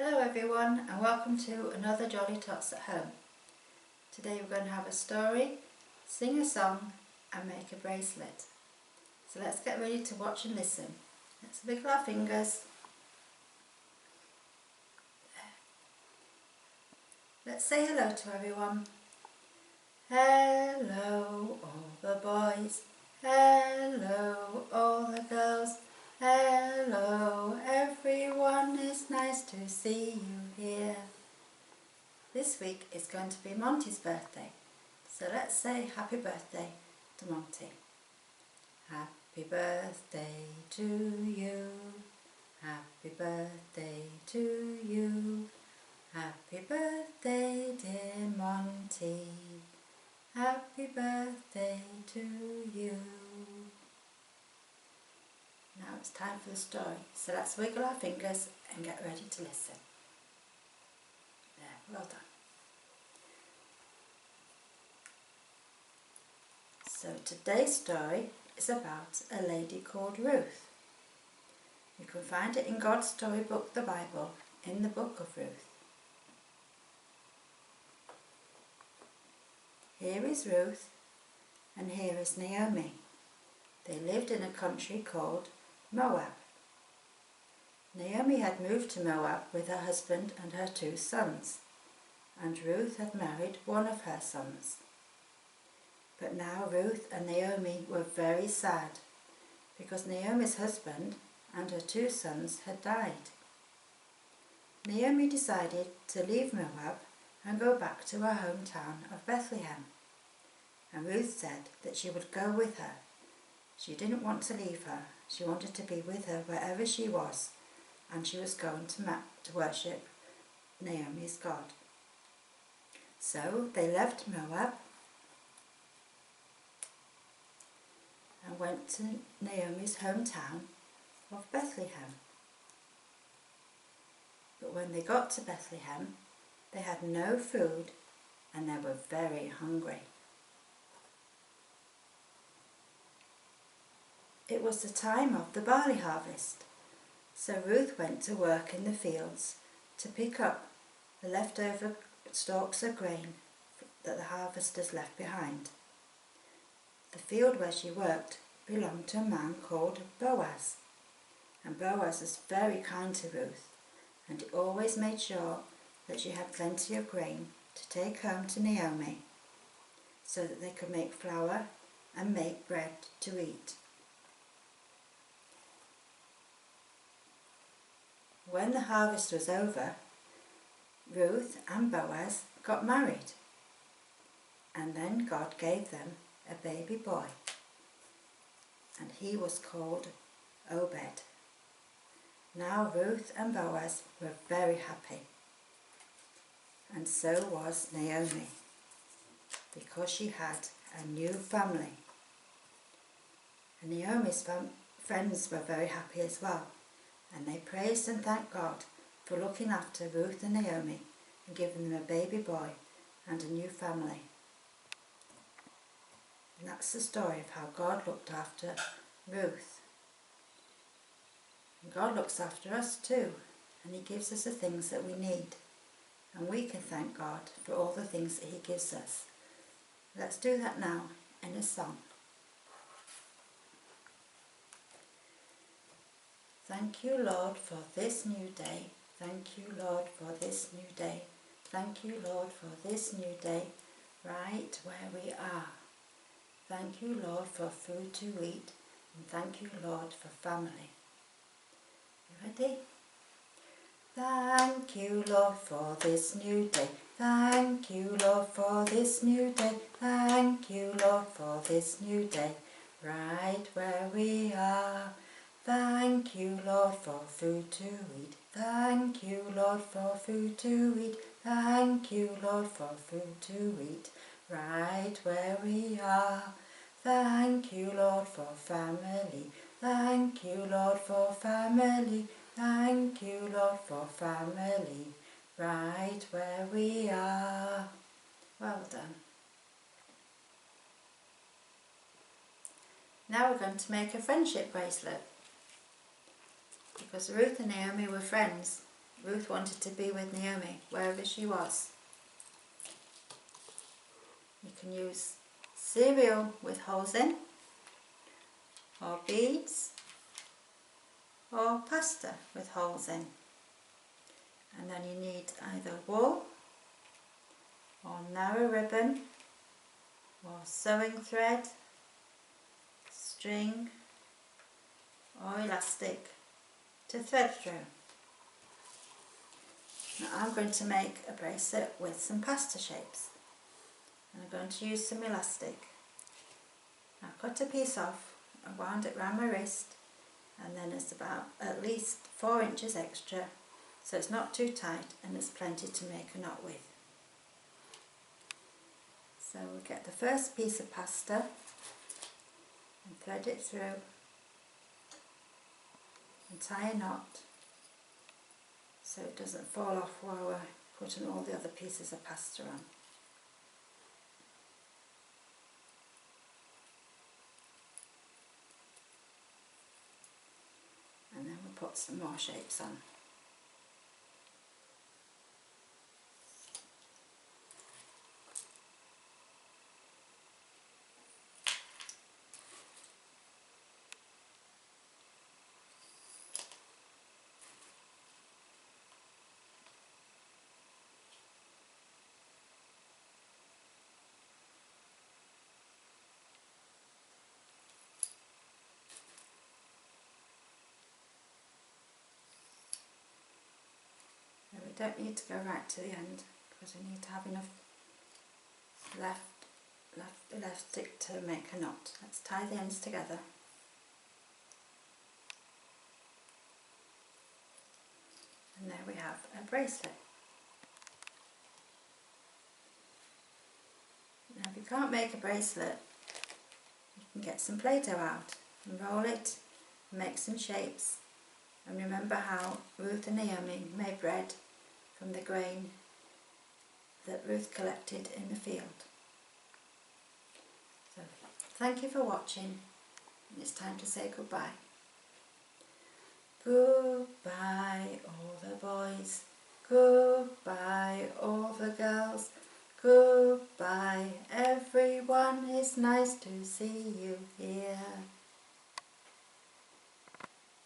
Hello everyone and welcome to another Jolly Tots at Home. Today we're going to have a story, sing a song and make a bracelet. So let's get ready to watch and listen. Let's wiggle our fingers. Let's say hello to everyone. Hello all the boys, hello all the girls, hello everyone, it's nice to see you here. This week is going to be Monty's birthday, so let's say happy birthday to Monty. Happy birthday to you, happy birthday to you, happy birthday dear Monty, happy birthday to you. Now it's time for the story, so let's wiggle our fingers and get ready to listen. There, well done. So today's story is about a lady called Ruth. You can find it in God's storybook, the Bible, in the book of Ruth. Here is Ruth and here is Naomi. They lived in a country called Moab. Naomi had moved to Moab with her husband and her 2 sons, and Ruth had married one of her sons. But now Ruth and Naomi were very sad because Naomi's husband and her 2 sons had died. Naomi decided to leave Moab and go back to her hometown of Bethlehem, and Ruth said that she would go with her. She didn't want to leave her, she wanted to be with her wherever she was, and she was going to worship Naomi's God. So they left Moab and went to Naomi's hometown of Bethlehem. But when they got to Bethlehem, they had no food and they were very hungry. It was the time of the barley harvest, so Ruth went to work in the fields to pick up the leftover stalks of grain that the harvesters left behind. The field where she worked belonged to a man called Boaz, and Boaz was very kind to Ruth, and he always made sure that she had plenty of grain to take home to Naomi so that they could make flour and make bread to eat. When the harvest was over, Ruth and Boaz got married, and then God gave them a baby boy, and he was called Obed. Now Ruth and Boaz were very happy, and so was Naomi, because she had a new family. And Naomi's friends were very happy as well, and they praised and thanked God for looking after Ruth and Naomi and giving them a baby boy and a new family. And that's the story of how God looked after Ruth. And God looks after us too, and he gives us the things that we need. And we can thank God for all the things that he gives us. Let's do that now in a song. Thank you, Lord, for this new day. Thank you, Lord, for this new day. Thank you, Lord, for this new day, right where we are. Thank you, Lord, for food to eat, and thank you, Lord, for family. You ready? Thank you, Lord, for this new day. Thank you, Lord, for this new day. Thank you, Lord, for this new day, right where we are. Thank you, Lord, for food to eat. Thank you, Lord, for food to eat. Thank you, Lord, for food to eat, right where we are. Thank you, Lord, for family. Thank you, Lord, for family. Thank you, Lord, for family, right where we are. Well done. Now we're going to make a friendship bracelet, because Ruth and Naomi were friends, Ruth wanted to be with Naomi wherever she was. You can use cereal with holes in, or beads, or pasta with holes in. And then you need either wool, or narrow ribbon, or sewing thread, string, or elastic to thread through. Now I'm going to make a bracelet with some pasta shapes, and I'm going to use some elastic. I cut a piece off and wound it around my wrist, and then it's about at least 4 inches extra, so it's not too tight and there's plenty to make a knot with. So we'll get the first piece of pasta and thread it through and tie a knot so it doesn't fall off while we're putting all the other pieces of pasta on. And then we'll put some more shapes on. Now we don't need to go right to the end because we need to have enough left elastic to make a knot. Let's tie the ends together. And there we have a bracelet. Now if you can't make a bracelet, you can get some Play-Doh out and roll it and make some shapes. And remember how Ruth and Naomi made bread from the grain that Ruth collected in the field. So thank you for watching, and it's time to say goodbye. Goodbye, all the boys.